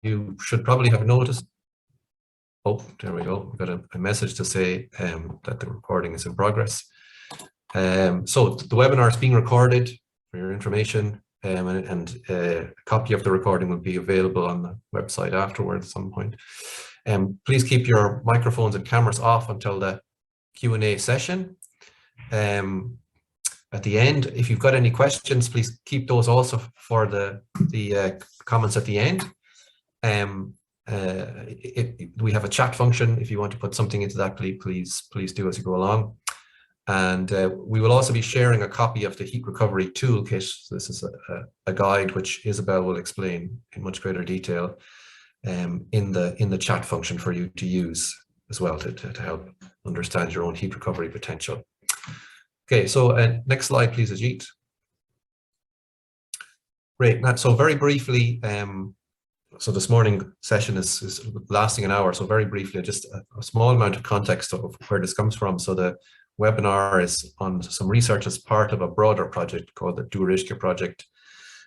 you should probably have noticed. Oh, there we go. We've got a message to say that the recording is in progress. So the webinar is being recorded for your information, and a copy of the recording will be available on the website afterwards at some point. Please keep your microphones and cameras off until the Q&A session. At the end, if you've got any questions, please keep those also for the comments at the end. We have a chat function. If you want to put something into that, please do as you go along. And we will also be sharing a copy of the heat recovery toolkit. This is a guide which Isabel will explain in much greater detail in the chat function for you to use as well to help understand your own heat recovery potential. Okay, so next slide, please, Ajit. Great. So very briefly, so this morning session is lasting an hour. So very briefly, just a small amount of context of where this comes from. So the webinar is on some research as part of a broader project called the Dúrairisce project,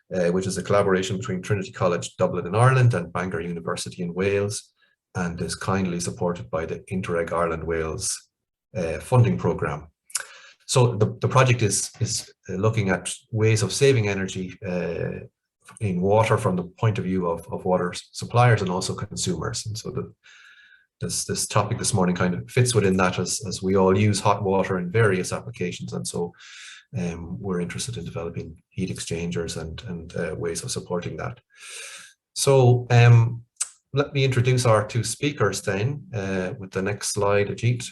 which is a collaboration between Trinity College Dublin in Ireland and Bangor University in Wales, and is kindly supported by the Interreg Ireland Wales funding programme. So the project is looking at ways of saving energy in water from the point of view of water suppliers and also consumers. And so this topic this morning kind of fits within that, as we all use hot water in various applications. And so we're interested in developing heat exchangers and ways of supporting that. So let me introduce our two speakers then with the next slide, Ajit.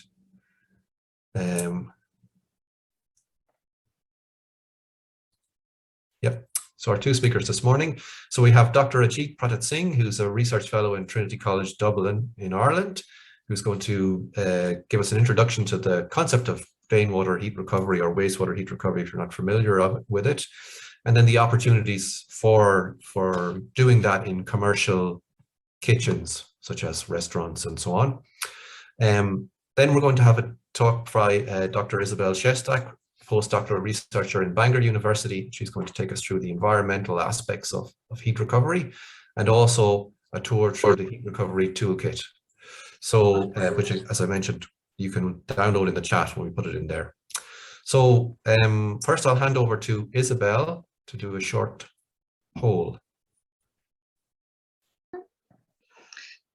Yep. So our two speakers this morning. So we have Dr. Ajit Pratap Singh, who's a research fellow in Trinity College Dublin in Ireland, who's going to give us an introduction to the concept of rainwater heat recovery or wastewater heat recovery, if you're not familiar with it, and then the opportunities for doing that in commercial kitchens, such as restaurants and so on. Then we're going to have a talk by Dr. Isabel Szostak, postdoctoral researcher in Bangor University. She's going to take us through the environmental aspects of heat recovery, and also a tour through the heat recovery toolkit. So, which, as I mentioned, you can download in the chat when we put it in there. So first I'll hand over to Isabel to do a short poll.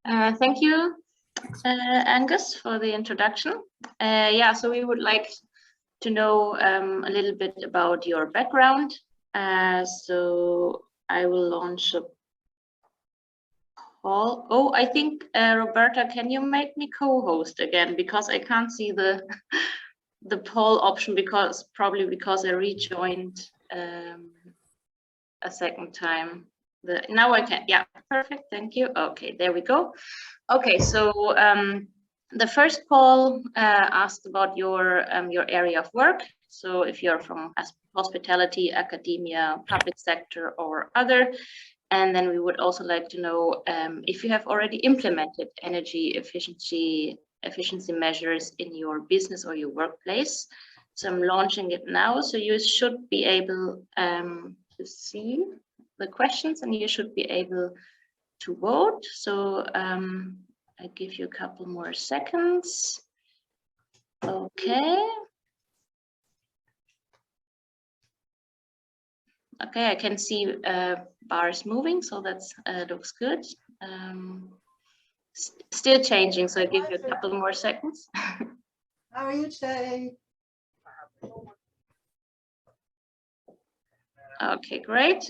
Thank you, Angus, for the introduction. Yeah, so we would like to know a little bit about your background. So I will launch a poll. Oh, I think Roberta, can you make me co-host again, because I can't see the poll option, probably because I rejoined a second time. Now I can. Yeah, perfect. Thank you. Okay, there we go. Okay, so the first poll asked about your area of work. So if you're from hospitality, academia, public sector, or other. And then we would also like to know if you have already implemented energy efficiency measures in your business or your workplace. So I'm launching it now. So you should be able to see the questions, and you should be able to vote. So I give you a couple more seconds. Okay. Okay, I can see bars moving, so that's looks good. Still changing, so I give you a couple more seconds. How are you today? Okay, great.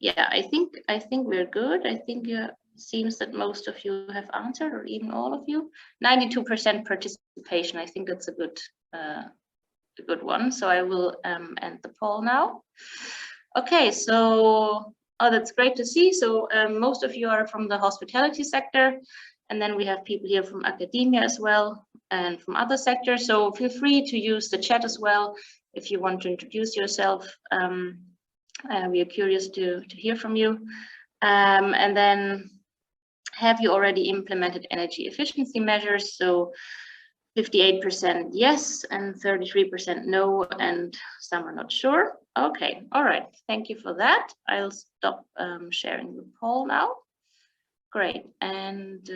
Yeah, I think we're good. I think it seems that most of you have answered, or even all of you. 92% participation. I think that's a good one. So I will end the poll now. Okay, so that's great to see. So most of you are from the hospitality sector, and then we have people here from academia as well, and from other sectors. So feel free to use the chat as well if you want to introduce yourself. We are curious to hear from you. And then, have you already implemented energy efficiency measures? So 58% yes and 33% no, and some are not sure. Okay, all right. Thank you for that. I'll stop sharing the poll now. Great, and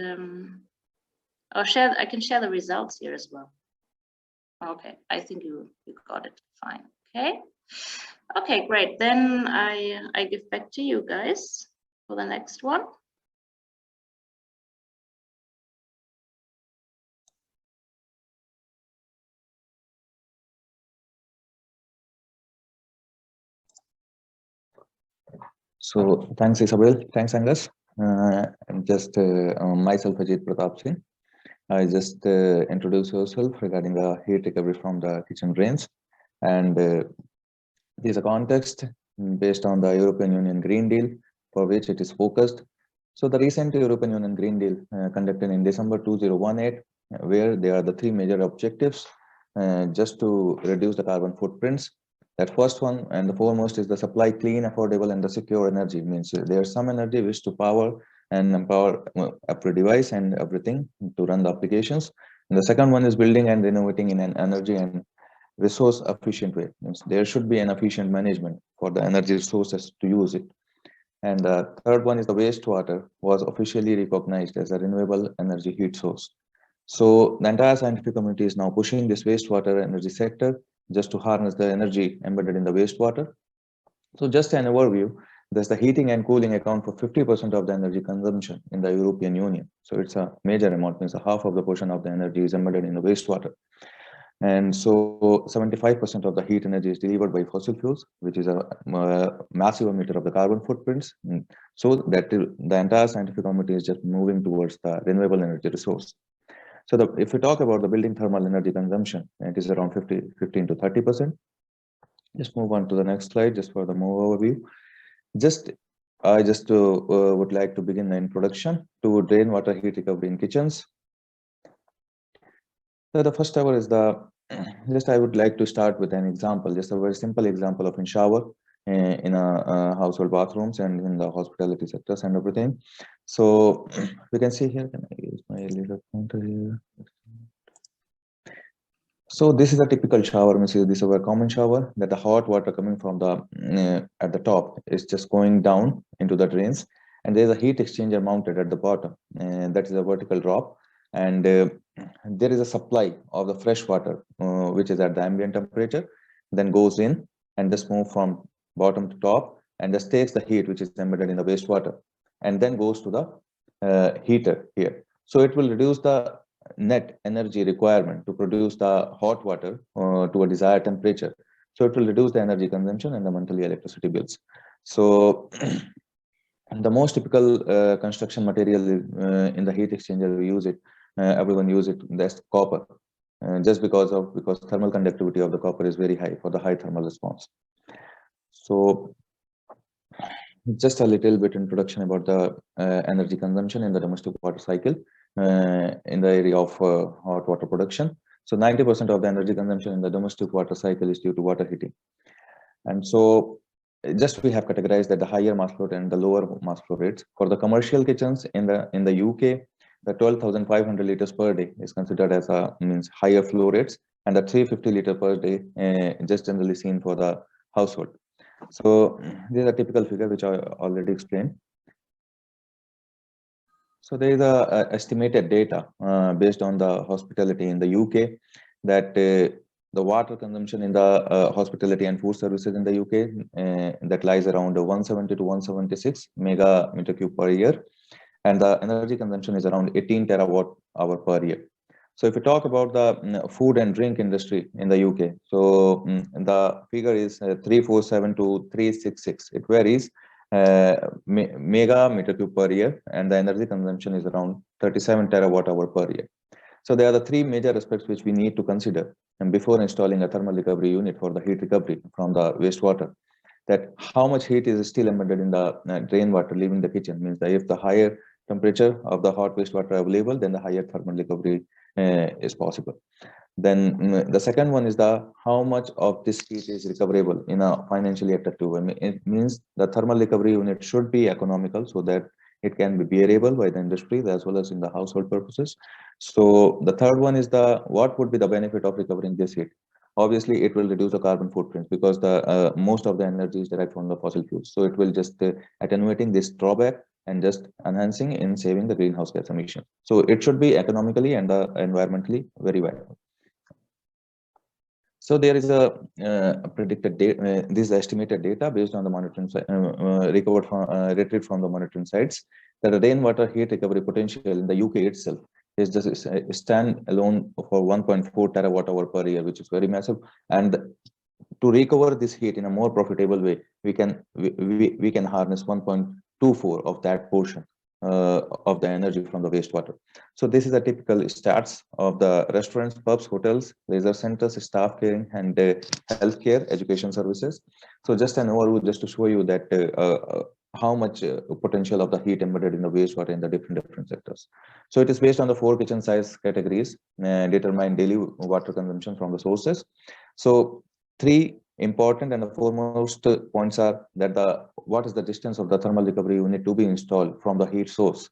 I can share the results here as well. Okay, I think you got it fine. Okay. Okay, great. Then I give back to you guys for the next one. So thanks, Isabel. Thanks, Angus. I'm just myself, Ajit Pratap Singh. I just introduce yourself regarding the heat recovery from the kitchen drains, and there's a context based on the European Union Green Deal for which it is focused. So the recent European Union Green Deal conducted in December 2018, where there are the three major objectives just to reduce the carbon footprints. That first one and the foremost is the supply clean, affordable, and the secure energy. Means there's some energy which to power and empower every device and everything to run the applications. And the second one is building and renovating in an energy and resource efficient way. Means there should be an efficient management for the energy resources to use it. And the third one is the wastewater was officially recognized as a renewable energy heat source. So the entire scientific community is now pushing this wastewater energy sector just to harness the energy embedded in the wastewater. So just an overview, there's the heating and cooling account for 50% of the energy consumption in the European Union. So it's a major amount, means half of the portion of the energy is embedded in the wastewater. And so 75% of the heat energy is delivered by fossil fuels, which is a massive emitter of the carbon footprints. So that the entire scientific community is just moving towards the renewable energy resource. So if we talk about the building thermal energy consumption, it is around 15 to 30%. Just move on to the next slide, just for the more overview. I just would like to begin the introduction to rainwater heat recovery in kitchens. So the first hour is I would like to start with an example, just a very simple example of in shower, in a household bathrooms and in the hospitality sectors and everything. So we can see here, can I use my little pointer here? So this is a typical shower. This is a common shower that the hot water coming from the at the top is just going down into the drains, and there's a heat exchanger mounted at the bottom, and that is a vertical drop, and there is a supply of the fresh water which is at the ambient temperature, then goes in and just move from bottom to top and just takes the heat which is embedded in the wastewater and then goes to the heater here. So it will reduce the net energy requirement to produce the hot water to a desired temperature. So it will reduce the energy consumption and the monthly electricity bills. So the most typical construction material in the heat exchanger, we use it, everyone use it, that's copper, just because thermal conductivity of the copper is very high for the high thermal response. So just a little bit introduction about the energy consumption in the domestic water cycle in the area of hot water production. So 90% of the energy consumption in the domestic water cycle is due to water heating. And so just we have categorized that the higher mass flow and the lower mass flow rates. For the commercial kitchens in the UK, the 12,500 liters per day is considered as means higher flow rates, and the 350 liter per day just generally seen for the household. So these are typical figure which I already explained. So there is a estimated data based on the hospitality in the UK that the water consumption in the hospitality and food services in the UK that lies around 170 to 176 mega meter cube per year, and the energy consumption is around 18 terawatt hour per year. So if we talk about the food and drink industry in the UK, so the figure is 347 to 366. It varies mega meter cube per year, and the energy consumption is around 37 terawatt hour per year. So there are the three major aspects which we need to consider and before installing a thermal recovery unit for the heat recovery from the wastewater. That how much heat is still embedded in the drain water leaving the kitchen, means that if the higher temperature of the hot wastewater available, then the higher thermal recovery is possible. Then the second one is the how much of this heat is recoverable in a financially attractive way. It means the thermal recovery unit should be economical so that it can be bearable by the industry as well as in the household purposes. So the third one is what would be the benefit of recovering this heat? Obviously, it will reduce the carbon footprint because the most of the energy is derived from the fossil fuels. So it will just attenuating this drawback and just enhancing in saving the greenhouse gas emission. So it should be economically and environmentally very viable. So there is a predicted data, this is estimated data based on the monitoring recovered from retrieved from the monitoring sites, that the rainwater heat recovery potential in the UK itself is just stand alone for 1.4 terawatt hour per year, which is very massive. And to recover this heat in a more profitable way, we can harness 1.24 of that portion of the energy from the wastewater. So this is a typical stats of the restaurants, pubs, hotels, leisure centers, staff caring, and healthcare, education services. So just an overview, just to show you that how much potential of the heat embedded in the wastewater in the different sectors. So it is based on the 4 kitchen size categories, determine daily water consumption from the sources. So 3 important and the foremost points are that what is the distance of the thermal recovery unit to be installed from the heat source.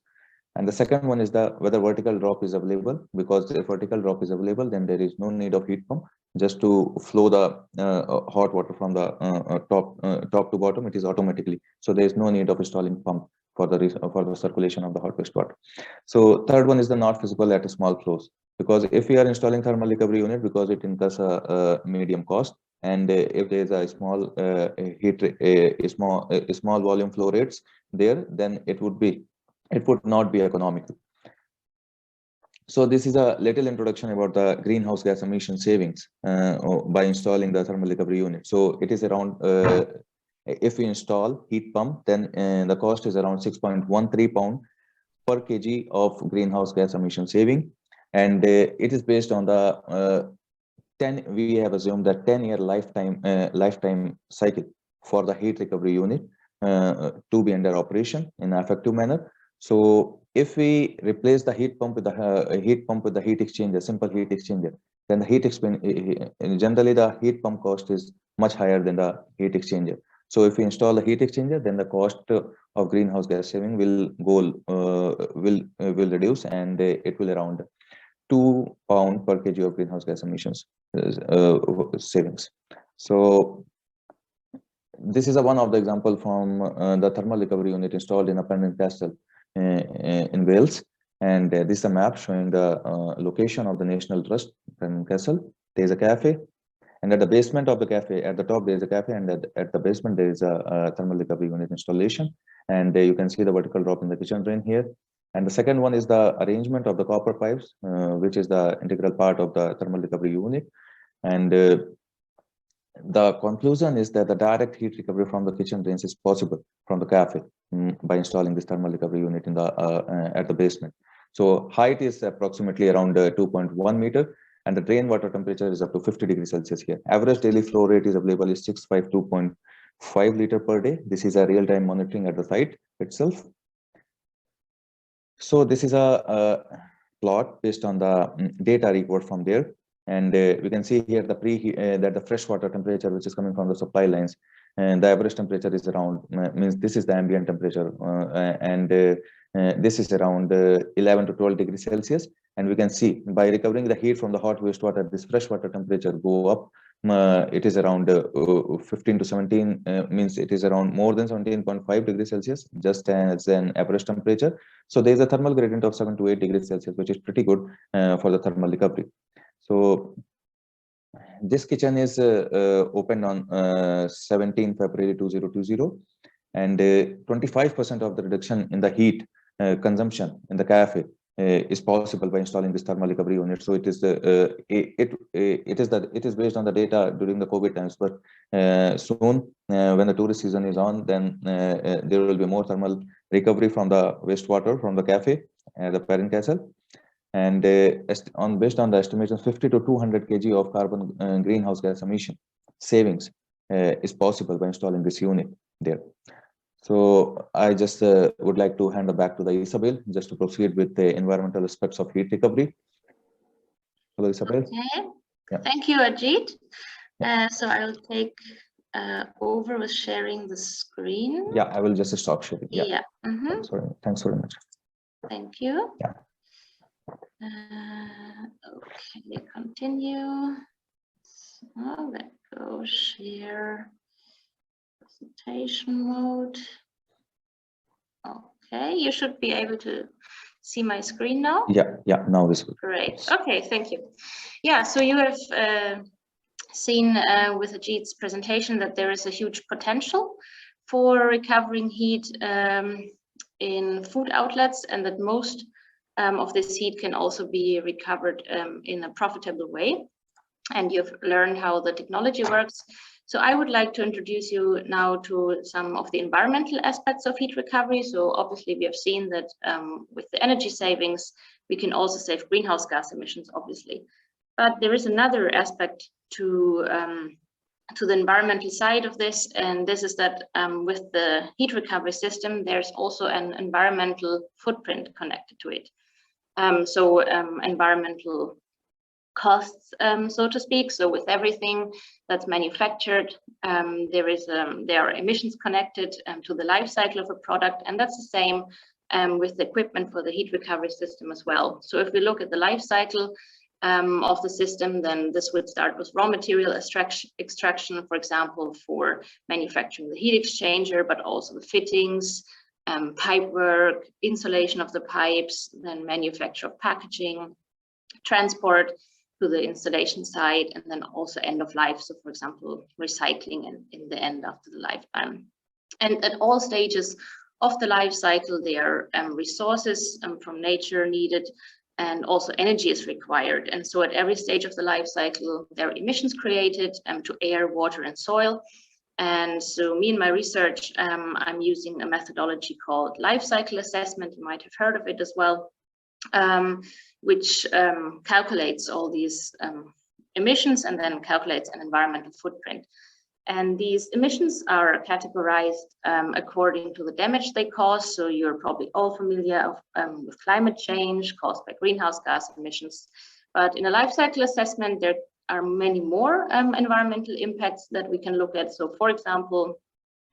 And the second one is whether vertical drop is available, because if vertical drop is available, then there is no need of heat pump just to flow the hot water from the top to bottom. It is automatically. So there is no need of installing pump for the circulation of the hot wastewater. So third one is the not feasible at a small flows, because if we are installing thermal recovery unit, because it incurs a medium cost, and if there is a small small volume flow rates there, then it would not be economical. So this is a little introduction about the greenhouse gas emission savings by installing the thermal recovery unit. So it is around if we install heat pump, then the cost is around 6.13 pound per kg of greenhouse gas emission saving, and it is based on the we have assumed that 10-year lifetime cycle for the heat recovery unit to be under operation in an effective manner. So if we replace the heat pump with the heat exchanger, simple heat exchanger, then the generally the heat pump cost is much higher than the heat exchanger. So if we install the heat exchanger, then the cost of greenhouse gas saving will reduce, and it will around 2 pound per kg of greenhouse gas emissions savings. So this is one of the example from the thermal recovery unit installed in a Penrhyn Castle in Wales, and this is a map showing the location of the National Trust Penrhyn Castle. There is a cafe, and at the basement of the cafe, at the top there is a cafe, and at the basement there is a thermal recovery unit installation, and you can see the vertical drop in the kitchen drain here. And the second one is the arrangement of the copper pipes, which is the integral part of the thermal recovery unit. And the conclusion is that the direct heat recovery from the kitchen drains is possible from the cafe by installing this thermal recovery unit in the at the basement. So height is approximately around 2.1 meter, and the drain water temperature is up to 50 degrees Celsius here. Average daily flow rate is available is 652.5 liter per day. This is a real-time monitoring at the site itself. So this is a plot based on the data recovered from there, and we can see here that the freshwater temperature which is coming from the supply lines, and the average temperature is around means this is the ambient temperature, and this is around 11 to 12 degrees Celsius. And we can see by recovering the heat from the hot wastewater, this freshwater temperature go up. It is around 15 to 17, means it is around more than 17.5 degrees Celsius, just as an average temperature. So there is a thermal gradient of 7 to 8 degrees Celsius, which is pretty good for the thermal recovery. So this kitchen is opened on 17 February 2020, and 25% of the reduction in the heat consumption in the cafe is possible by installing this thermal recovery unit. So it is it is based on the data during the COVID times, but soon when the tourist season is on, then there will be more thermal recovery from the wastewater from the cafe, the Penrhyn Castle, and based on the estimations, 50 to 200 kg of carbon greenhouse gas emission savings is possible by installing this unit there. So I just would like to hand it back to the Isabel just to proceed with the environmental aspects of heat recovery. Hello, Isabel. Okay. Yeah. Thank you, Ajit. So I will take over with sharing the screen. Yeah, I will just stop sharing. Yeah. Yeah. Mhm. Thanks very much. Thank you. Yeah. Okay, continue. So let's go share presentation mode. Okay, you should be able to see my screen now. Yeah, now this will. Great. Okay, thank you. Yeah, so you have seen with Ajit's presentation that there is a huge potential for recovering heat in food outlets, and that most of this heat can also be recovered in a profitable way. And you've learned how the technology works. So I would like to introduce you now to some of the environmental aspects of heat recovery. So obviously we have seen that with the energy savings, we can also save greenhouse gas emissions, obviously. But there is another aspect to the environmental side of this, and this is that with the heat recovery system, there's also an environmental footprint connected to it. Environmental costs, so to speak. So with everything that's manufactured, there are emissions connected to the life cycle of a product, and that's the same with the equipment for the heat recovery system as well. So if we look at the life cycle of the system, then this would start with raw material extraction, for example, for manufacturing the heat exchanger, but also the fittings, pipe work, insulation of the pipes, then manufacture of packaging, transport to the installation site, and then also end of life. So for example, recycling in the end after the lifetime. And at all stages of the life cycle, there are resources from nature needed, and also energy is required. And so at every stage of the life cycle, there are emissions created to air, water, and soil. And so me and my research, I'm using a methodology called life cycle assessment. You might have heard of it as well. Which calculates all these emissions and then calculates an environmental footprint. And these emissions are categorized according to the damage they cause. So you're probably all familiar with climate change caused by greenhouse gas emissions. But in a life cycle assessment, there are many more environmental impacts that we can look at. So for example,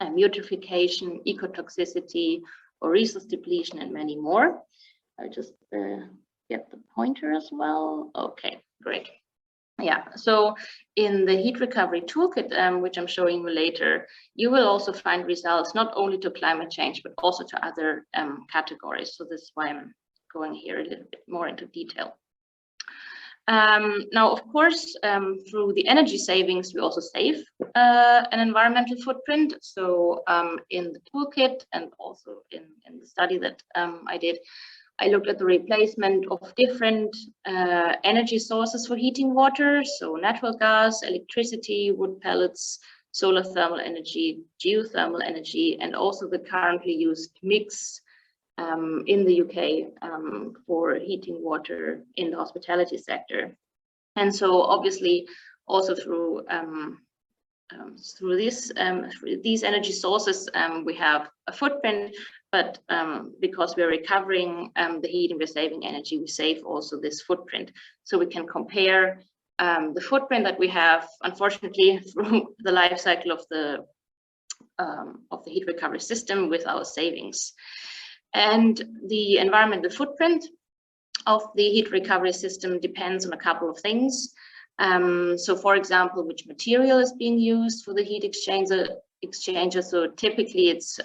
eutrophication, ecotoxicity, or resource depletion, and many more. I just get the pointer as well. Okay, great. Yeah, so in the heat recovery toolkit, which I'm showing you later, you will also find results not only to climate change, but also to other categories. So this is why I'm going here a little bit more into detail. Now, of course, through the energy savings, we also save an environmental footprint. So in the toolkit and also in the study that I did, I looked at the replacement of different energy sources for heating water. So natural gas, electricity, wood pellets, solar thermal energy, geothermal energy, and also the currently used mix in the UK for heating water in the hospitality sector. And so obviously also through these energy sources, we have a footprint, but because we're recovering the heat and we're saving energy, we save also this footprint. So we can compare the footprint that we have, unfortunately, through the life cycle of the heat recovery system with our savings. And the environmental footprint of the heat recovery system depends on a couple of things. So for example, which material is being used for the heat exchanger. So typically it's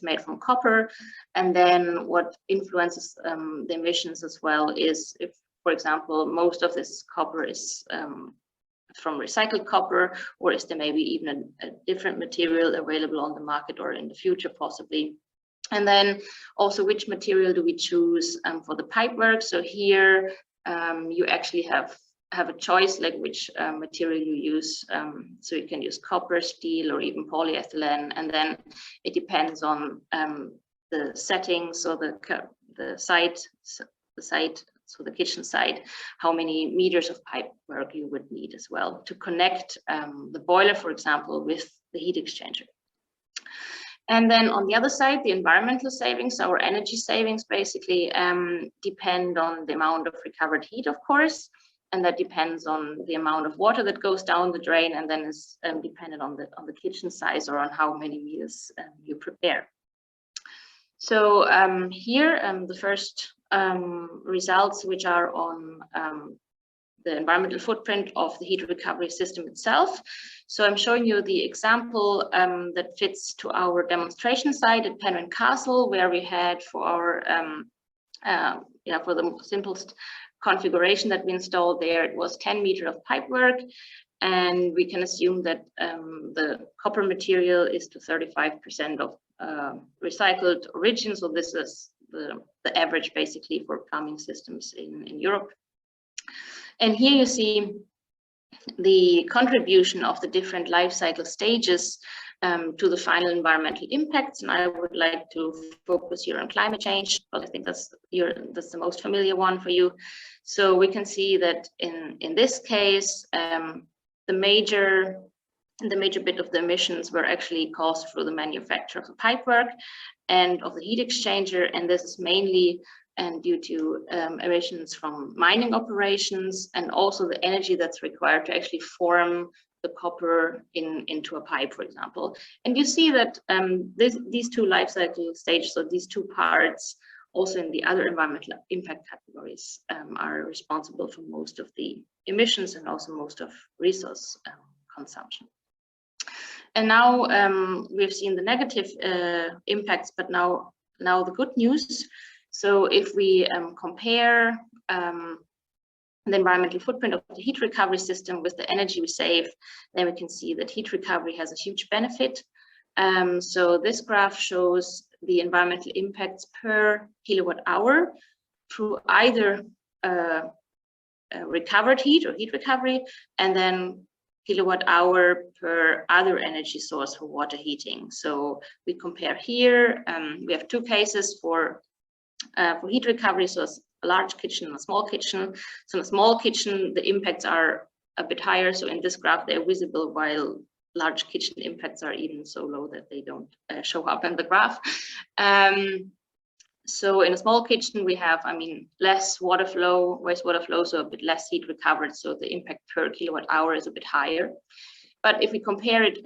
made from copper. And then what influences the emissions as well is if, for example, most of this copper is from recycled copper, or is there maybe even a different material available on the market or in the future possibly. And then also which material do we choose for the pipework. So here you actually have a choice like which material you use. So you can use copper, steel, or even polyethylene. And then it depends on the settings, so the site, so the kitchen side, how many meters of pipework you would need as well to connect the boiler, for example, with the heat exchanger. And then on the other side, the environmental savings, our energy savings basically depend on the amount of recovered heat, of course. and that depends on the amount of water that goes down the drain, and then is dependent on the kitchen size or on how many meals you prepare. So here the first results, which are on the environmental footprint of the heat recovery system itself. So I'm showing you the example that fits to our demonstration site at Penryn Castle, where we had for our for the simplest configuration that we installed there, it was 10 meters of pipework, and we can assume that the copper material is to 35% of recycled origin. So this is the average basically for plumbing systems in Europe. And here you see the contribution of the different life cycle stages to the final environmental impacts. And I would like to focus here on climate change, but I think that's the most familiar one for you. So we can see that in this case, the major bit of the emissions were actually caused through the manufacture of the pipework and of the heat exchanger, and this is mainly due to emissions from mining operations, and also the energy that's required to actually form the copper into a pipe, for example. And you see that these two life cycle stages, so these two parts, also in the other environmental impact categories, are responsible for most of the emissions and also most of resource consumption. And now we've seen the negative impacts, but now the good news. So if we compare the environmental footprint of the heat recovery system with the energy we save, then we can see that heat recovery has a huge benefit. So this graph shows the environmental impacts per kilowatt hour through either recovered heat or heat recovery, and then kilowatt hour per other energy source for water heating. So we compare here, we have two cases for heat recovery, so a large kitchen and a small kitchen. So in a small kitchen, the impacts are a bit higher. So in this graph, they're visible, while large kitchen impacts are even so low that they don't show up in the graph. So in a small kitchen, we have, less water flow, wastewater flow, so a bit less heat recovered. So the impact per kilowatt hour is a bit higher. But if we compare it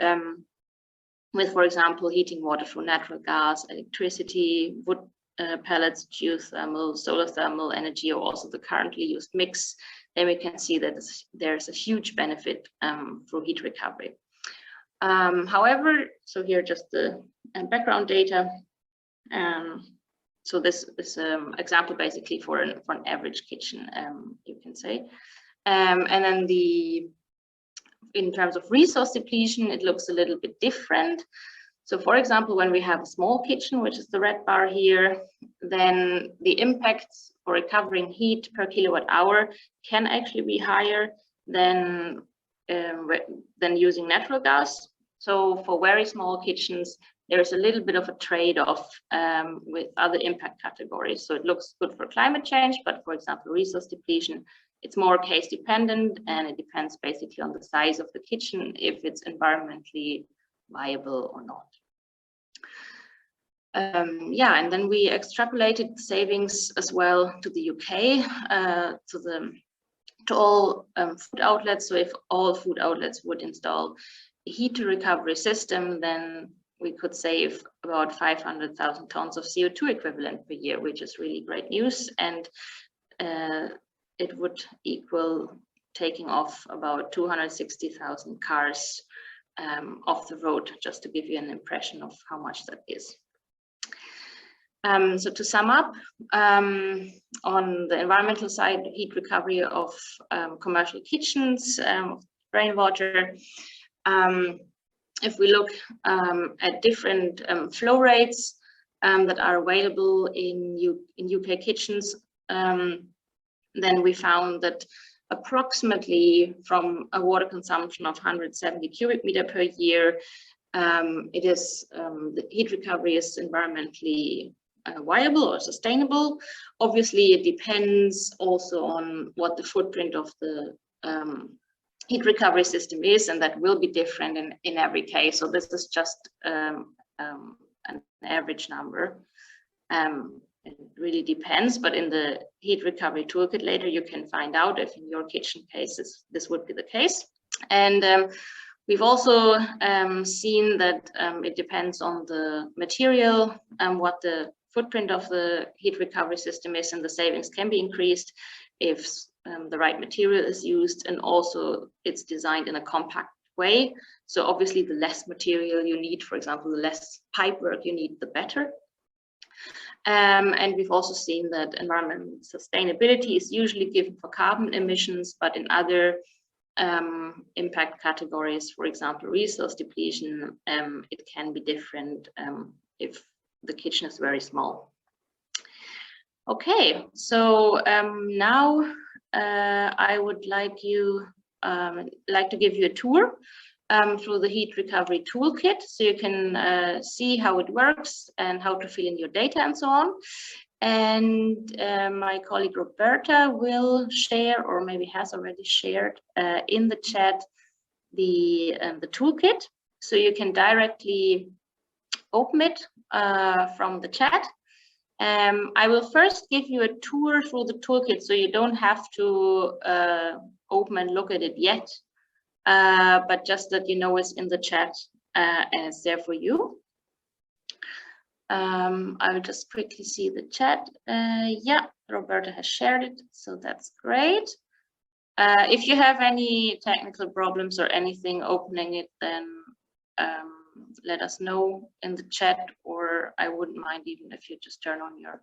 with, for example, heating water through natural gas, electricity, wood pellets, geothermal, solar thermal energy, or also the currently used mix, then we can see that there's a huge benefit for heat recovery. However, so here just the background data. So this is example basically for an average kitchen, you can say. And then in terms of resource depletion, it looks a little bit different. So for example, when we have a small kitchen, which is the red bar here, then the impacts for recovering heat per kilowatt hour can actually be higher than using natural gas. So for very small kitchens, there's a little bit of a trade-off with other impact categories. So it looks good for climate change, but for example, resource depletion, it's more case dependent, and it depends basically on the size of the kitchen, if it's environmentally viable or not. And then we extrapolated savings as well to the UK, to all food outlets. So if all food outlets would install a heat recovery system, then we could save about 500,000 tons of CO2 equivalent per year, which is really great news. And it would equal taking off about 260,000 cars off the road, just to give you an impression of how much that is. So to sum up, on the environmental side, heat recovery of commercial kitchens, rainwater. If we look at different flow rates that are available in UK kitchens, then we found that approximately from a water consumption of 170 cubic meter per year, the heat recovery is environmentally viable or sustainable. Obviously, it depends also on what the footprint of the heat recovery system is, and that will be different in every case. So this is just an average number. it really depends, but in the heat recovery toolkit later, you can find out if in your kitchen cases this would be the case. And we've also seen that it depends on the material and what the footprint of the heat recovery system is, and the savings can be increased if the right material is used, and also it's designed in a compact way. So obviously the less material you need, for example, the less pipe work you need, the better. And we've also seen that environmental sustainability is usually given for carbon emissions, but in other impact categories, for example, resource depletion, it can be different if the kitchen is very small. Okay, so now I would like to give you a tour through the heat recovery toolkit, so you can see how it works and how to fill in your data and so on. And my colleague Roberta will share, or maybe has already shared in the chat, the toolkit, so you can directly open it from the chat. I will first give you a tour through the toolkit, so you don't have to open and look at it yet, but just that you know it's in the chat and it's there for you. I will just quickly see the chat. Yeah, Roberta has shared it, so that's great. If you have any technical problems or anything opening it, then let us know in the chat, or I wouldn't mind even if you just turn on your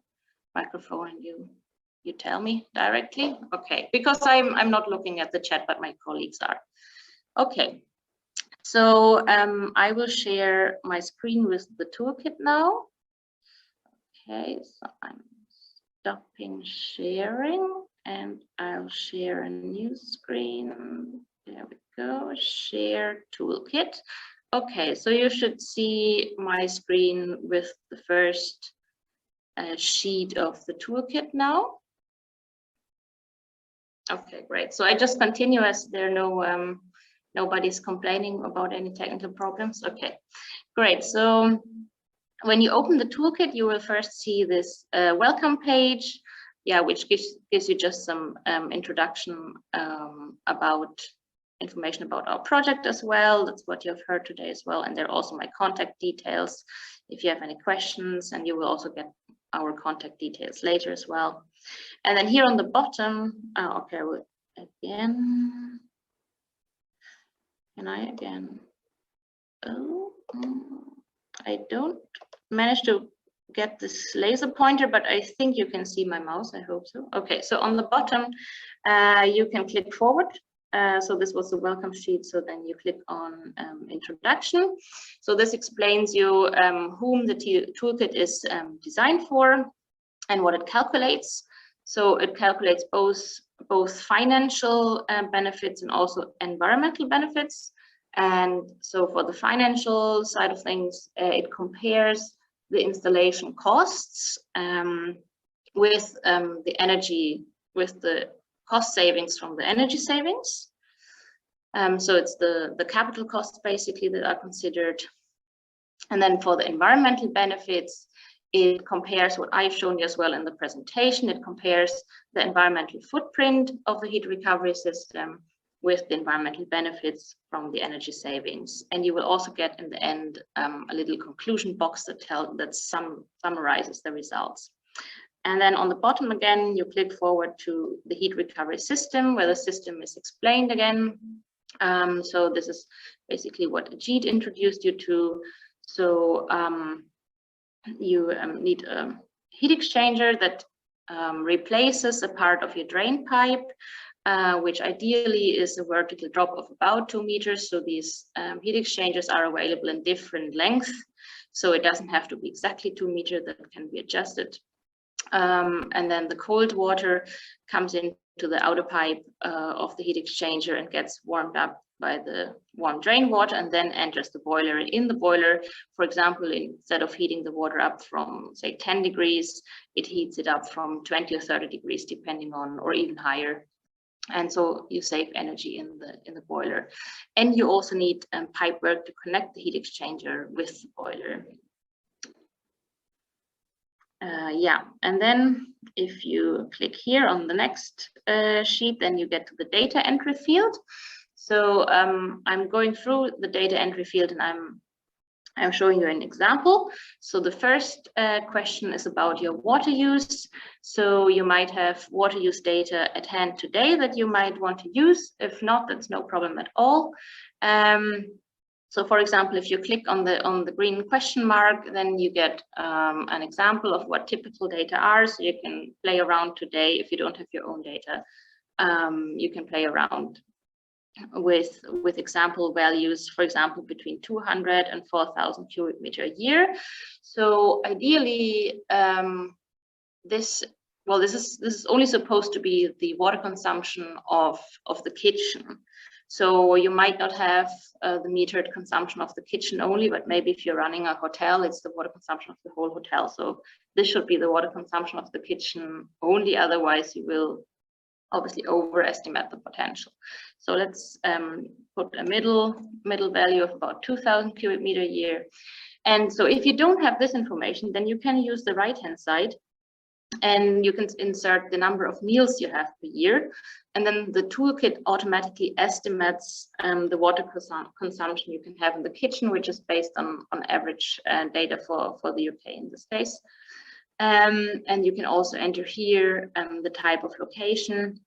microphone and you tell me directly. Okay, because I'm not looking at the chat, but my colleagues are. Okay, so I will share my screen with the toolkit now. Okay, so I'm stopping sharing and I'll share a new screen. There we go, share toolkit. Okay, so you should see my screen with the first sheet of the toolkit now. Okay, great. So I just continue as there are no nobody's complaining about any technical problems. Okay, great. So when you open the toolkit, you will first see this welcome page, yeah, which gives you just some introduction about information about our project as well. That's what you have heard today as well. And there are also my contact details if you have any questions, and you will also get our contact details later as well. And then here on the bottom, okay, again, can I again? Oh, I don't manage to get this laser pointer, but I think you can see my mouse. I hope so. Okay, so on the bottom, you can click forward. So this was the welcome sheet. So then you click on introduction. So this explains you whom the toolkit is designed for and what it calculates. So it calculates both financial benefits and also environmental benefits. And so for the financial side of things, it compares the installation costs with the energy, with the cost savings from the energy savings. So it's the capital costs basically that are considered. And then for the environmental benefits, it compares what I've shown you as well in the presentation. It compares the environmental footprint of the heat recovery system with the environmental benefits from the energy savings. And you will also get in the end a little conclusion box that summarizes the results. And then on the bottom again, you click forward to the heat recovery system, where the system is explained again. So this is basically what Ajit introduced you to. So you need a heat exchanger that replaces a part of your drain pipe, which ideally is a vertical drop of about 2 meters. So these heat exchangers are available in different lengths. So it doesn't have to be exactly 2 meters, that can be adjusted. And then the cold water comes into the outer pipe of the heat exchanger and gets warmed up by the warm drain water and then enters the boiler. In the boiler, for example, instead of heating the water up from say 10 degrees, it heats it up from 20 or 30 degrees, depending on, or even higher. And so you save energy in the boiler. And you also need pipe work to connect the heat exchanger with the boiler. Yeah, and then if you click here on the next sheet, then you get to the data entry field. So I'm going through the data entry field, and I'm showing you an example. So the first question is about your water use. So you might have water use data at hand today that you might want to use. If not, that's no problem at all. So for example, if you click on the green question mark, then you get an example of what typical data are. So you can play around today. If you don't have your own data, you can play around with example values, for example, between 200 and 4,000 cubic meter a year. So ideally, this is only supposed to be the water consumption of the kitchen. So you might not have the metered consumption of the kitchen only, but maybe if you're running a hotel, it's the water consumption of the whole hotel. So this should be the water consumption of the kitchen only, otherwise you will obviously overestimate the potential. So let's put a middle value of about 2,000 cubic meter a year. And so if you don't have this information, then you can use the right-hand side, and you can insert the number of meals you have per year. And then the toolkit automatically estimates the water consumption you can have in the kitchen, which is based on average data for the UK in this case. And you can also enter here the type of location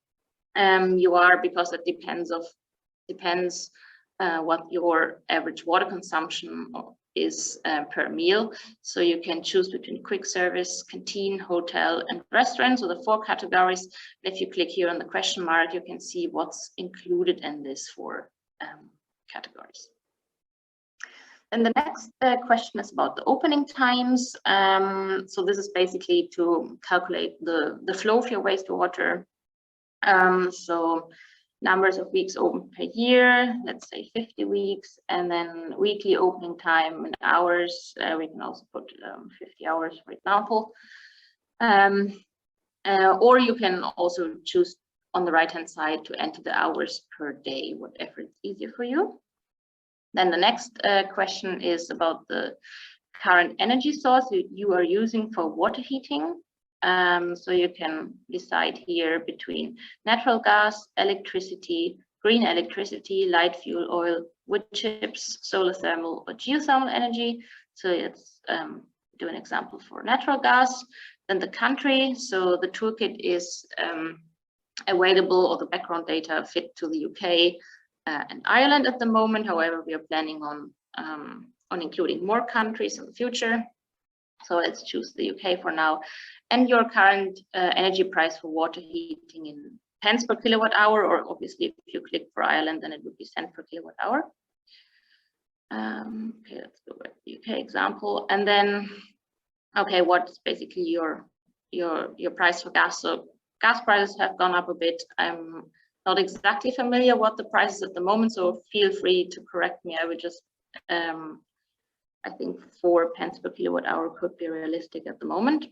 you are, because it depends what your average water consumption is per meal. So you can choose between quick service, canteen, hotel, and restaurant. So the 4 categories. If you click here on the question mark, you can see what's included in this 4 categories. And the next question is about the opening times. So this is basically to calculate the flow of your wastewater. So numbers of weeks open per year, let's say 50 weeks, and then weekly opening time in hours. We can also put 50 hours, for example. Or you can also choose on the right-hand side to enter the hours per day, whatever is easier for you. Then the next question is about the current energy source you are using for water heating. So you can decide here between natural gas, electricity, green electricity, light fuel oil, wood chips, solar thermal, or geothermal energy. So let's do an example for natural gas. Then the country. So the toolkit is available, or the background data fit to the UK and Ireland at the moment. However, we are planning on including more countries in the future. So let's choose the UK for now. And your current energy price for water heating in pence per kilowatt hour, or obviously if you click for Ireland, then it would be cent per kilowatt hour. Okay, let's go with the UK example. And then, okay, what's basically your price for gas? So gas prices have gone up a bit. I'm not exactly familiar what the price is at the moment, so feel free to correct me. I would just I think 4 pence per kilowatt hour could be realistic at the moment.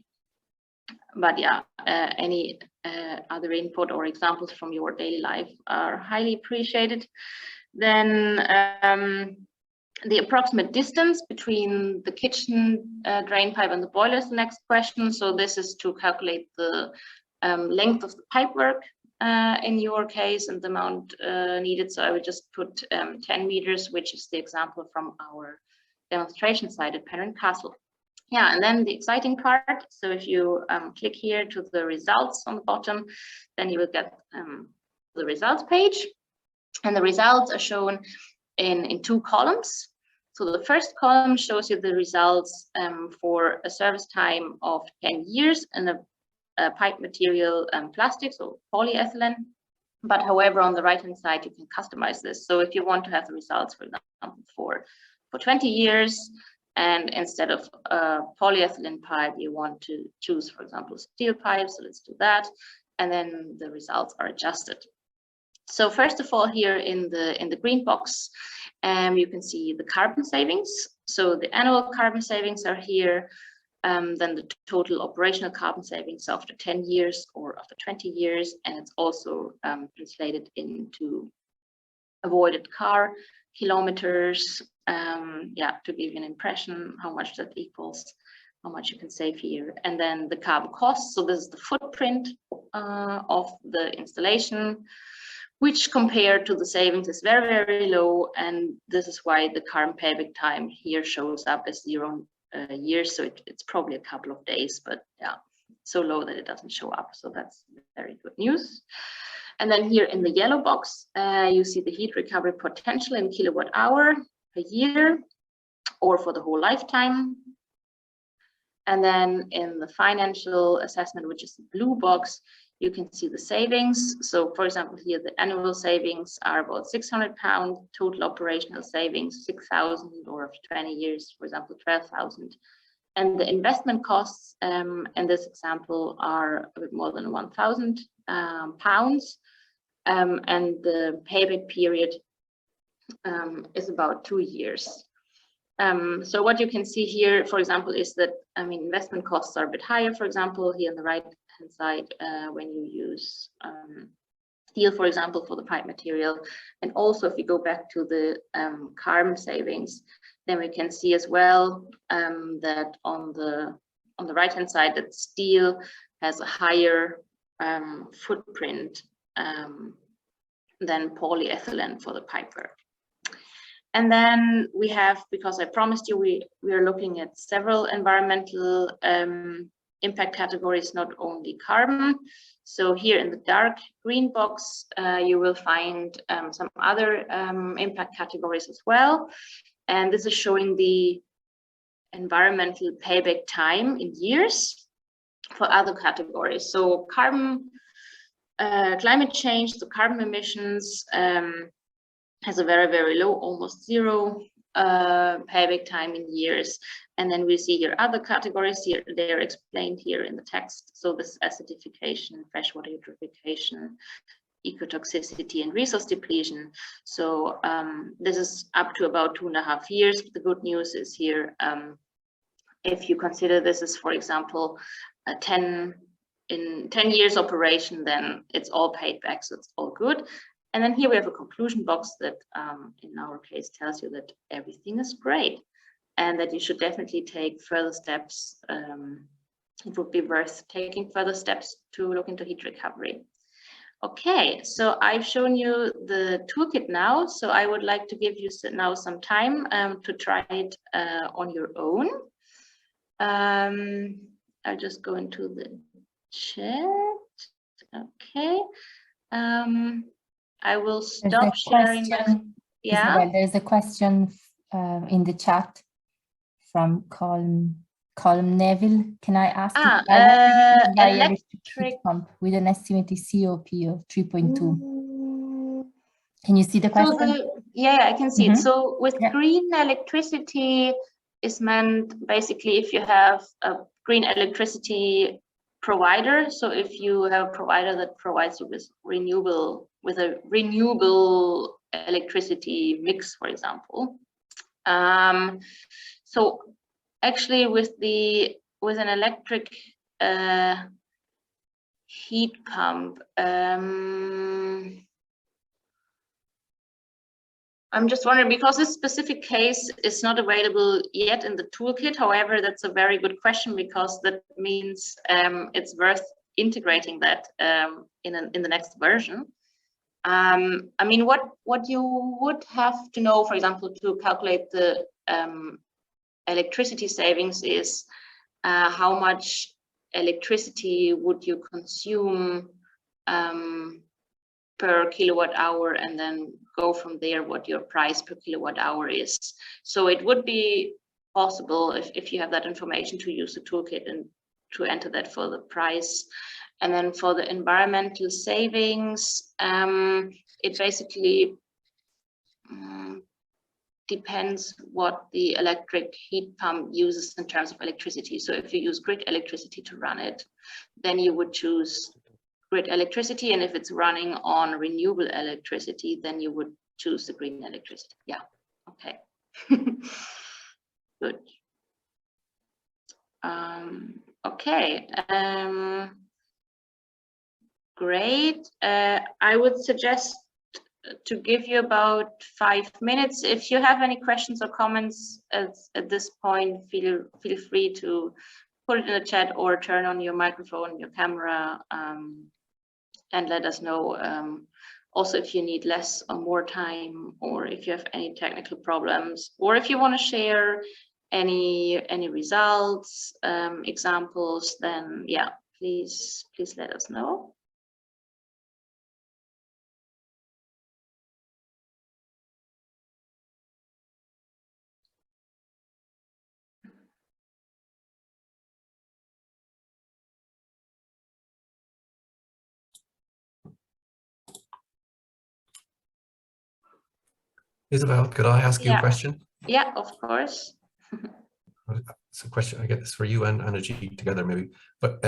But yeah, any other input or examples from your daily life are highly appreciated. Then the approximate distance between the kitchen drain pipe and the boiler is the next question. So this is to calculate the length of the pipework in your case and the amount needed. So I would just put 10 meters, which is the example from our demonstration site at Penryn Castle. Yeah, and then the exciting part. So if you click here to the results on the bottom, then you will get the results page. And the results are shown in 2 columns. So the first column shows you the results for a service time of 10 years and a pipe material plastic, so polyethylene. But however, on the right-hand side, you can customize this. So if you want to have the results, for example, for 20 years, and instead of a polyethylene pipe, you want to choose, for example, steel pipe. So let's do that. And then the results are adjusted. So first of all, here in the green box, you can see the carbon savings. So the annual carbon savings are here. Then the total operational carbon savings after 10 years or after 20 years. And it's also translated into avoided car kilometers, yeah, to give you an impression how much that equals. how much you can save here. And then the carbon cost. So this is the footprint of the installation, which compared to the savings is very, very low. And this is why the carbon payback time here shows up as 0 years. So it's probably a couple of days, but yeah, so low that it doesn't show up. So that's very good news. And then here in the yellow box, you see the heat recovery potential in kilowatt hour per year or for the whole lifetime. And then in the financial assessment, which is the blue box, you can see the savings. So for example, here the annual savings are about £600, total operational savings 6,000, or after 20 years, for example, 12,000. And the investment costs in this example are a bit more than £1,000. And the payback period is about 2 years. So what you can see here, for example, is that, I mean, investment costs are a bit higher, for example, here on the right-hand side, when you use steel, for example, for the pipe material. And also, if you go back to the carbon savings, then we can see as well that on the right-hand side, that steel has a higher footprint than polyethylene for the pipework. And then we have, because I promised you, we are looking at several environmental impact categories, not only carbon. So here in the dark green box, you will find some other impact categories as well. And this is showing the environmental payback time in years for other categories. So carbon, climate change, so carbon emissions, has a very, very low, almost 0 payback time in years. And then we see here other categories here, they're explained here in the text. So this acidification, freshwater eutrophication, ecotoxicity, and resource depletion. So this is up to about 2.5 years. The good news is here, if you consider this as, for example, a 10 years operation, then it's all paid back, so it's all good. And then here we have a conclusion box that in our case tells you that everything is great and that you should definitely take further steps. It would be worth taking further steps to look into heat recovery. Okay, so I've shown you the toolkit now, so I would like to give you now some time to try it on your own. I'll just go into the chat. Okay. I will stop sharing. Yeah. Isabel, there's a question in the chat from Colm Neville. Can I ask? Electric heat pump with an estimated COP of 3.2. Can you see the question? So yeah, I can see it. So with green electricity is meant basically if you have a green electricity provider. So if you have a provider that provides you with a renewable electricity mix, for example. So actually with an electric heat pump, I'm just wondering, because this specific case is not available yet in the toolkit. However, that's a very good question, because that means it's worth integrating that in the next version. I mean, what you would have to know, for example, to calculate the electricity savings is how much electricity would you consume per kilowatt hour, and then go from there what your price per kilowatt hour is. So it would be possible, if you have that information, to use the toolkit and to enter that for the price. And then for the environmental savings, it basically depends what the electric heat pump uses in terms of electricity. So if you use grid electricity to run it, then you would choose grid electricity, and if it's running on renewable electricity, then you would choose the green electricity. Yeah, okay. Good. Okay, great. I would suggest to give you about 5 minutes. If you have any questions or comments at this point, feel free to put it in the chat or turn on your microphone, your camera, and let us know. Also, if you need less or more time, or if you have any technical problems, or if you want to share any results, examples, then yeah, please let us know. Isabel, could I ask you a question? Yeah, of course. It's a question, I get this for you and Anajit together maybe, but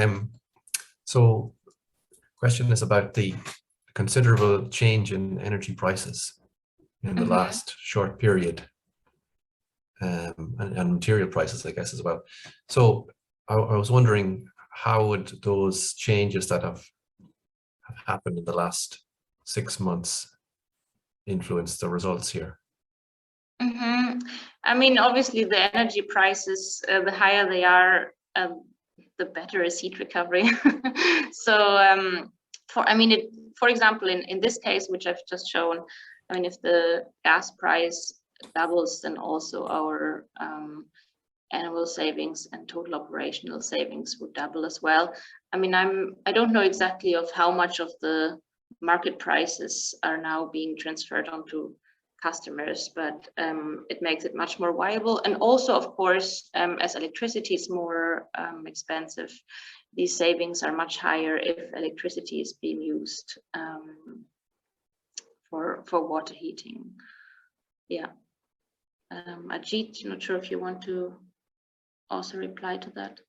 so question is about the considerable change in energy prices in the last short period, and material prices, I guess, as well. So I was wondering, how would those changes that have happened in the last 6 months influence the results here? I mean, obviously the energy prices, the higher they are, the better is heat recovery. So for example, in this case, which I've just shown, I mean, if the gas price doubles, then also our annual savings and total operational savings would double as well. I mean, I don't know exactly of how much of the market prices are now being transferred onto customers, but it makes it much more viable. And also, of course, as electricity is more expensive, these savings are much higher if electricity is being used for water heating. Yeah. Ajit, I'm not sure if you want to also reply to that.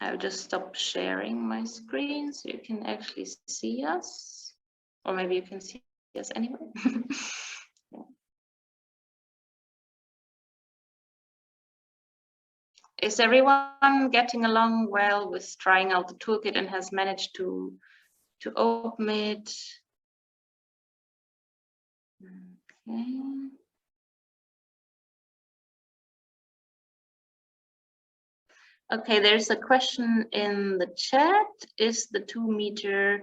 I'll just stop sharing my screen so you can actually see us, or maybe you can see us anyway. Yeah. Is everyone getting along well with trying out the toolkit and has managed to open it? Okay. Okay, there's a question in the chat. Is the 2 meter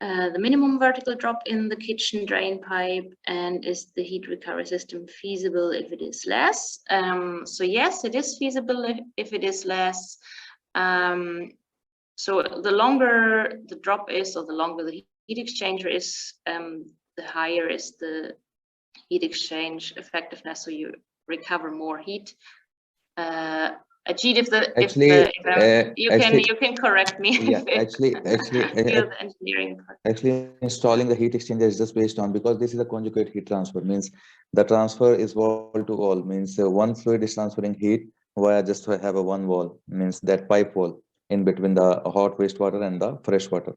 the minimum vertical drop in the kitchen drain pipe, and is the heat recovery system feasible if it is less? So yes, it is feasible if it is less. So the longer the drop is, or the longer the heat exchanger is, the higher is the heat exchange effectiveness, so you recover more heat. Ajit, you can correct me. Yeah, actually, the engineering part. Actually, installing the heat exchanger is just based on, because this is a conjugate heat transfer, means the transfer is wall to wall, means one fluid is transferring heat via just have a one wall, means that pipe wall in between the hot wastewater and the fresh water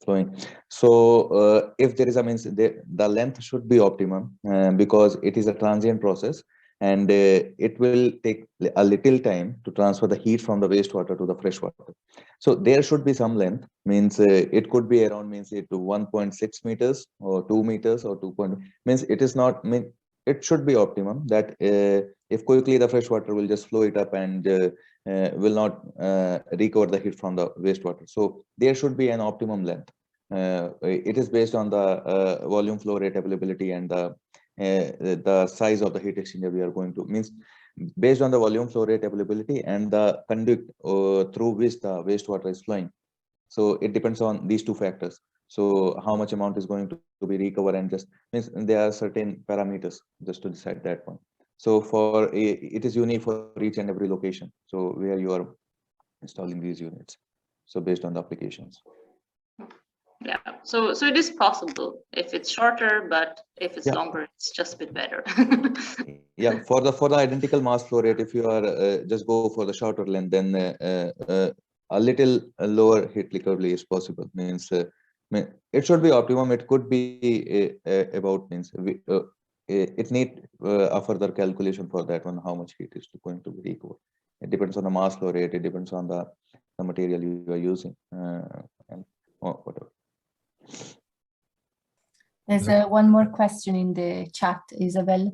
flowing. So if there is a means the length should be optimum, because it is a transient process, and it will take a little time to transfer the heat from the wastewater to the fresh water. So there should be some length, means it could be around, means it to 1.6 meters or 2 meters or 2. Means it is not, it should be optimum that if quickly the fresh water will just flow it up and will not recover the heat from the wastewater. So there should be an optimum length. It is based on the volume flow rate availability and the size of the heat exchanger we are going to, means based on the volume flow rate availability and the conduit through which the wastewater is flowing. So it depends on these 2 factors. So how much amount is going to be recovered, and just means there are certain parameters just to decide that one. So for it is unique for each and every location, so where you are installing these units, so based on the applications. Yeah, so it is possible if it's shorter, but if it's longer, it's just a bit better. Yeah, for the identical mass flow rate, if you are just go for the shorter length, then a little lower heat recovery is possible. Means it should be optimum. It could be about means it need a further calculation for that one, how much heat is going to be recovered. It depends on the mass flow rate. It depends on the material you are using and whatever. There's one more question in the chat, Isabel.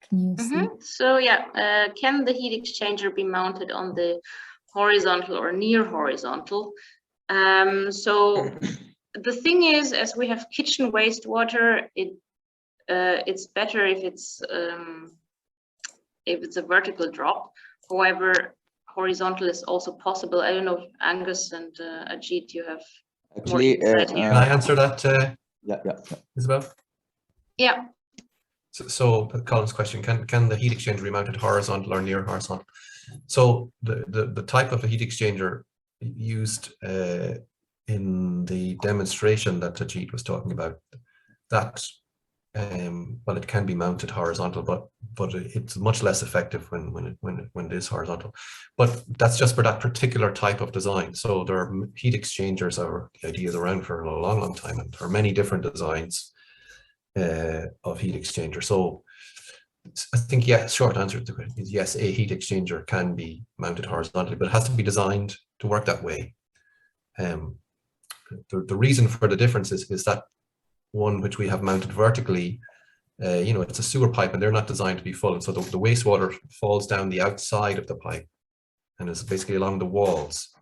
Can you see? So yeah, can the heat exchanger be mounted on the horizontal or near horizontal? So the thing is, as we have kitchen wastewater, it's better if it's a vertical drop. However, horizontal is also possible. I don't know if Angus and Ajit, you have Actually, Can I answer that, yeah. Isabel? Yeah. So Colin's question, can the heat exchanger be mounted horizontal or near horizontal? So the type of a heat exchanger used in the demonstration that Ajit was talking about, that well, it can be mounted horizontal, but it's much less effective when it is horizontal. But that's just for that particular type of design. So there are heat exchangers, or the idea is around for a long time, and there are many different designs of heat exchanger. So I think, yeah, short answer to the question is yes, a heat exchanger can be mounted horizontally, but it has to be designed to work that way. The reason for the difference is that one which we have mounted vertically, you know, it's a sewer pipe and they're not designed to be full. And so the wastewater falls down the outside of the pipe and is basically along the walls,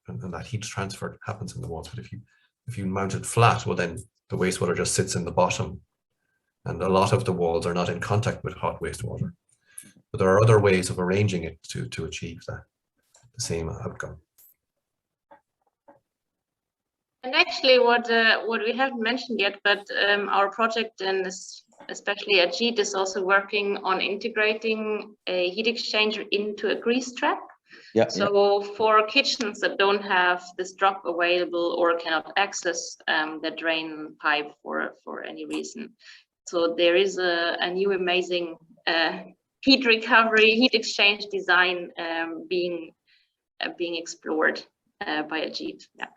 and that heat transfer happens in the walls. But if you mount it flat, well, then the wastewater just sits in the bottom, and a lot of the walls are not in contact with hot wastewater. But there are other ways of arranging it to achieve the same outcome. And actually, what we haven't mentioned yet, but our project, and especially Ajit, is also working on integrating a heat exchanger into a grease trap. Yeah. So for kitchens that don't have this drop available or cannot access the drain pipe for any reason, so there is a new amazing heat recovery, heat exchange design being explored by Ajit. Yeah.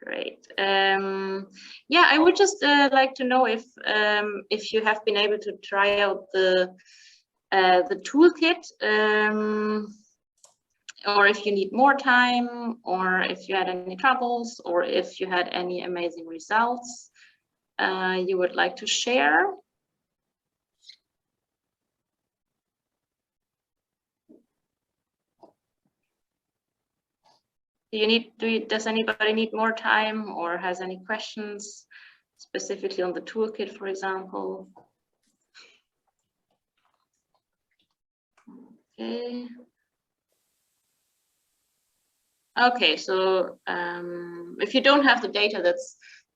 Great. Yeah, I would just like to know if you have been able to try out the toolkit, or if you need more time, or if you had any troubles, or if you had any amazing results you would like to share. Does anybody need more time or has any questions specifically on the toolkit, for example? Okay. Okay, so if you don't have the data,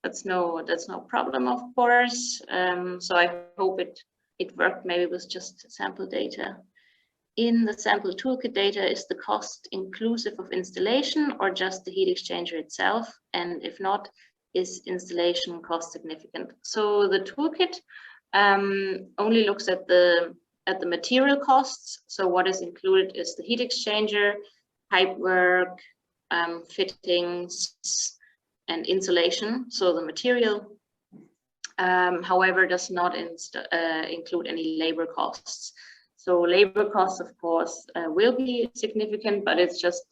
that's no problem, of course. So I hope it worked maybe with just sample data. In the sample toolkit data, is the cost inclusive of installation or just the heat exchanger itself? And if not, is installation cost significant? So the toolkit only looks at the material costs. So what is included is the heat exchanger, pipe work, fittings, and insulation. So the material, however, does not include any labor costs. So labor costs, of course, will be significant, but it's just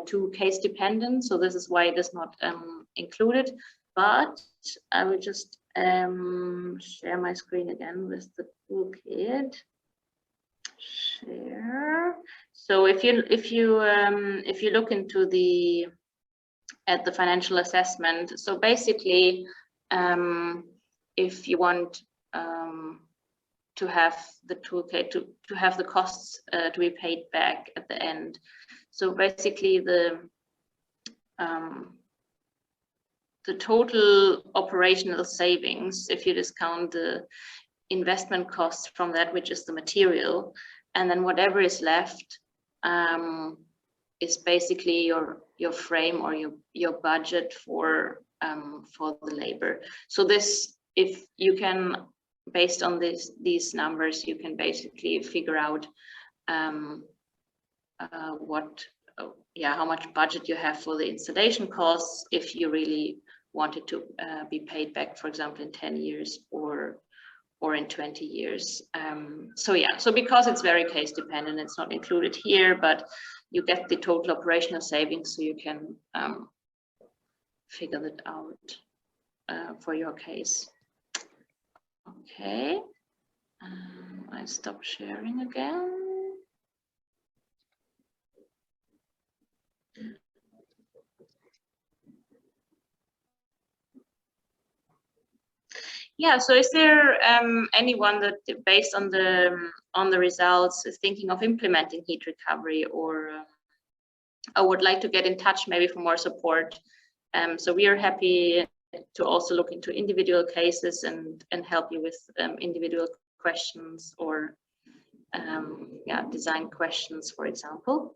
too case dependent. So this is why it is not included. But I will just share my screen again with the toolkit. Share. So if you look into the financial assessment, so basically, if you want to have the toolkit to have the costs to be paid back at the end. So basically the total operational savings, if you discount the investment costs from that, which is the material, and then whatever is left is basically your frame or your budget for the labor. So this, if you can, based on these numbers, you can basically figure out what yeah, how much budget you have for the installation costs if you really wanted to be paid back, for example, in 10 years or in 20 years. So yeah, so because it's very case dependent, it's not included here, but you get the total operational savings, so you can figure that out for your case. Okay, I stop sharing again. Yeah, so is there anyone that, based on the results, is thinking of implementing heat recovery, or would like to get in touch maybe for more support? So we are happy to also look into individual cases and help you with individual questions, or yeah, design questions, for example.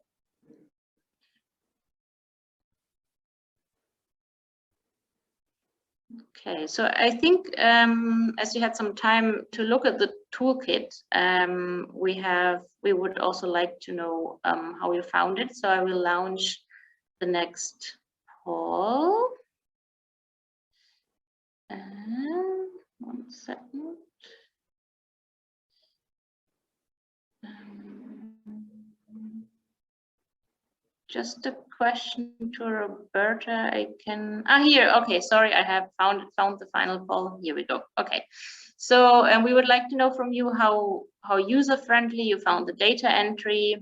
Okay, so I think as you had some time to look at the toolkit, we would also like to know how you found it. So I will launch the next poll. 1 second. Just a question to Roberta. I can here. Okay, sorry, I have found the final poll. Here we go. Okay, so and we would like to know from you how user friendly you found the data entry.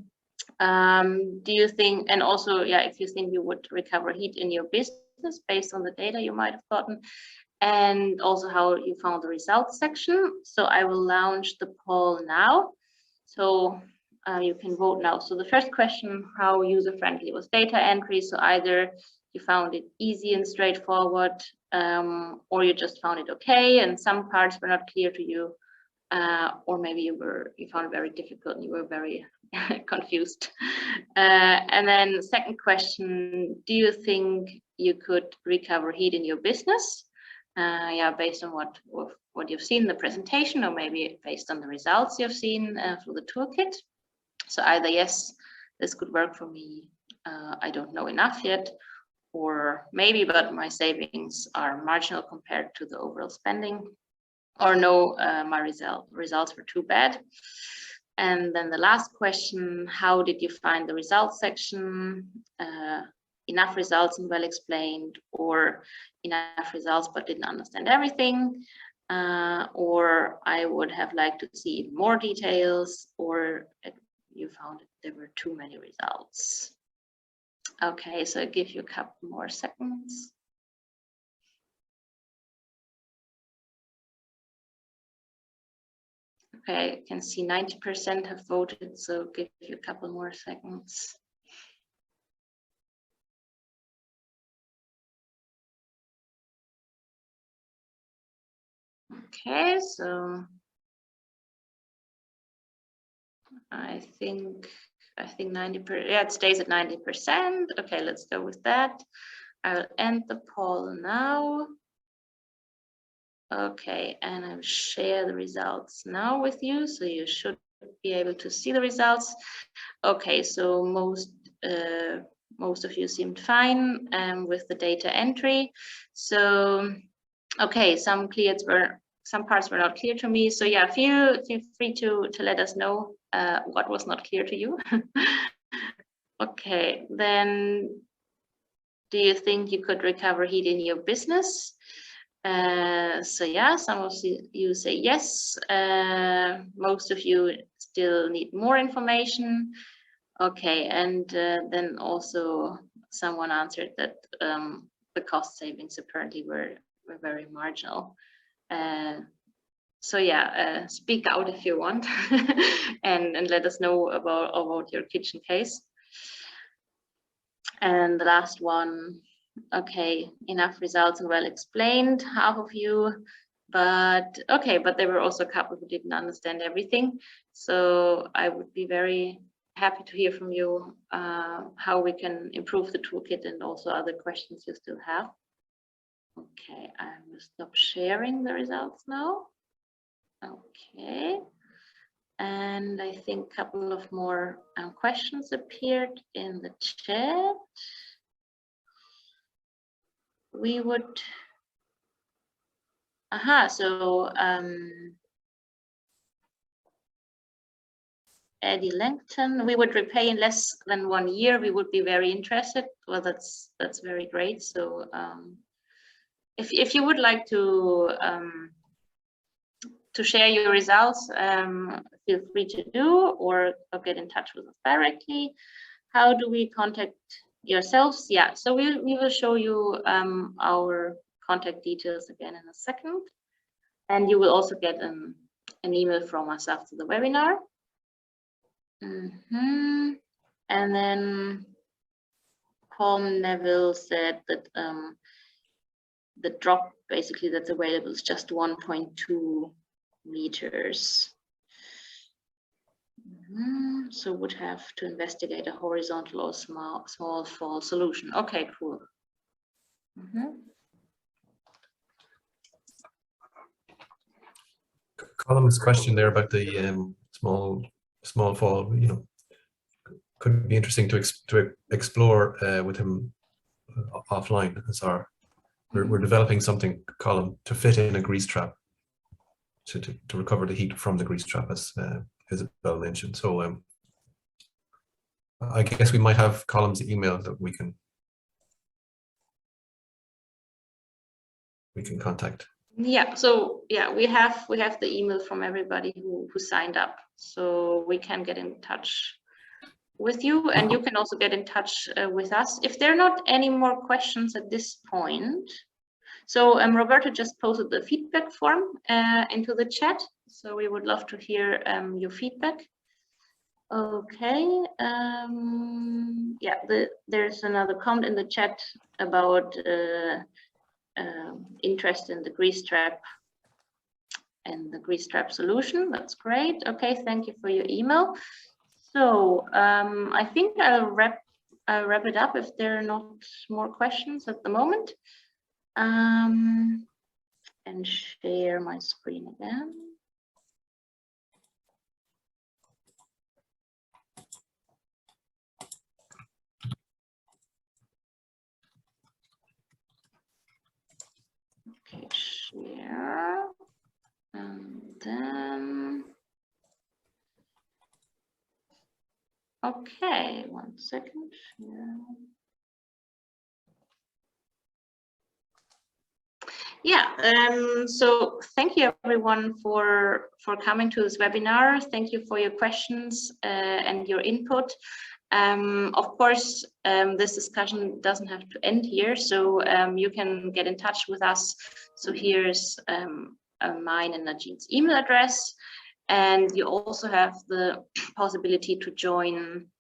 Do you think, and also, yeah, if you think you would recover heat in your business based on the data you might have gotten, and also how you found the results section. So I will launch the poll now. So you can vote now. So the first question, how user-friendly was data entry? So either you found it easy and straightforward, or you just found it okay and some parts were not clear to you, or maybe you found it very difficult and you were very confused. And then second question, do you think you could recover heat in your business? Yeah, based on what you've seen in the presentation, or maybe based on the results you've seen through the toolkit. So either yes, this could work for me, I don't know enough yet, or maybe, but my savings are marginal compared to the overall spending, or no, my results were too bad. And then the last question, how did you find the results section? Enough results and well explained, or enough results but didn't understand everything, or I would have liked to see more details, or you found there were too many results. Okay, so I give you a couple more seconds. Okay, I can see 90% have voted, so give you a couple more seconds. Okay, so I think 90%, yeah, it stays at 90%. Okay, let's go with that. I'll end the poll now. Okay, and I'll share the results now with you, so you should be able to see the results. Okay, so most of you seemed fine with the data entry. So okay, some parts were not clear to me. So yeah, feel free to let us know what was not clear to you. Okay, then do you think you could recover heat in your business? So yeah, some of you say yes. Most of you still need more information. Okay, and then also someone answered that the cost savings apparently were very marginal. So yeah, speak out if you want and let us know about your kitchen case. And the last one, okay, enough results and well explained, half of you, but okay, but there were also a couple who didn't understand everything. So I would be very happy to hear from you how we can improve the toolkit and also other questions you still have. Okay, I will stop sharing the results now. Okay, And I think a couple of more questions appeared in the chat. We would, so Eddie Langton, we would repay in less than 1 year. We would be very interested. Well, that's very great. So if you would like to share your results, feel free to do, or get in touch with us directly. How do we contact yourselves? Yeah, so we will show you our contact details again in a second. And you will also get an email from us after the webinar. And then Colm Neville said that the drop basically that's available is just 1.2 meters. So would have to investigate a horizontal or small fall solution. Okay, cool. Column's question there about the small fall, you know, could be interesting to explore with him offline. As we're developing something, Colum, to fit in a grease trap to recover the heat from the grease trap, as Isabel mentioned. So I guess we might have Colum's email that we can contact. Yeah, so yeah, we have the email from everybody who signed up, so we can get in touch with you, and you can also get in touch with us if there are not any more questions at this point. So Roberta just posted the feedback form into the chat, so we would love to hear your feedback. Okay, yeah, there's another comment in the chat about interest in the grease trap and the grease trap solution. That's great. Okay, thank you for your email. So I think I'll wrap it up if there are not more questions at the moment. And share my screen again. Okay, share, and then, okay, 1 second. Share. Yeah, so thank you everyone for coming to this webinar. Thank you for your questions and your input. Of course, this discussion doesn't have to end here, so you can get in touch with us. So here's mine and Najid's email address, and you also have the possibility to join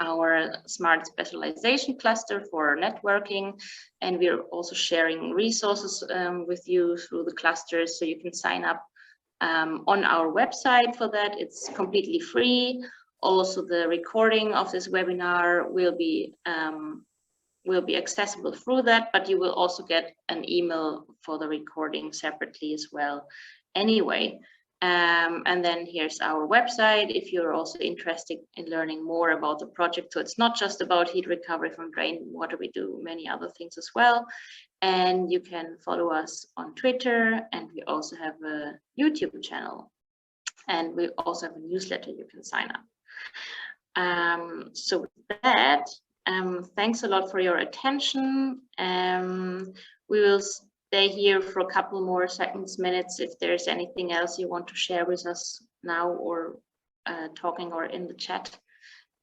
our smart specialization cluster for networking, and we're also sharing resources with you through the clusters, so you can sign up on our website for that. It's completely free. Also, the recording of this webinar will be accessible through that, but you will also get an email for the recording separately as well anyway. And then here's our website if you're also interested in learning more about the project. So it's not just about heat recovery from rainwater, we do many other things as well. And you can follow us on Twitter, and we also have a YouTube channel, and we also have a newsletter you can sign up. So with that, thanks a lot for your attention. We will stay here for a couple more minutes if there's anything else you want to share with us now, or talking or in the chat.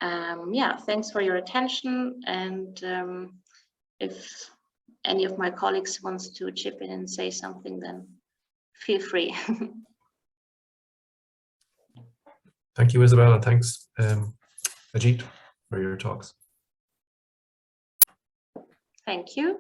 Yeah, thanks for your attention, and if any of my colleagues wants to chip in and say something, then feel free. Thank you, Isabel, and thanks, Ajit, for your talks. Thank you.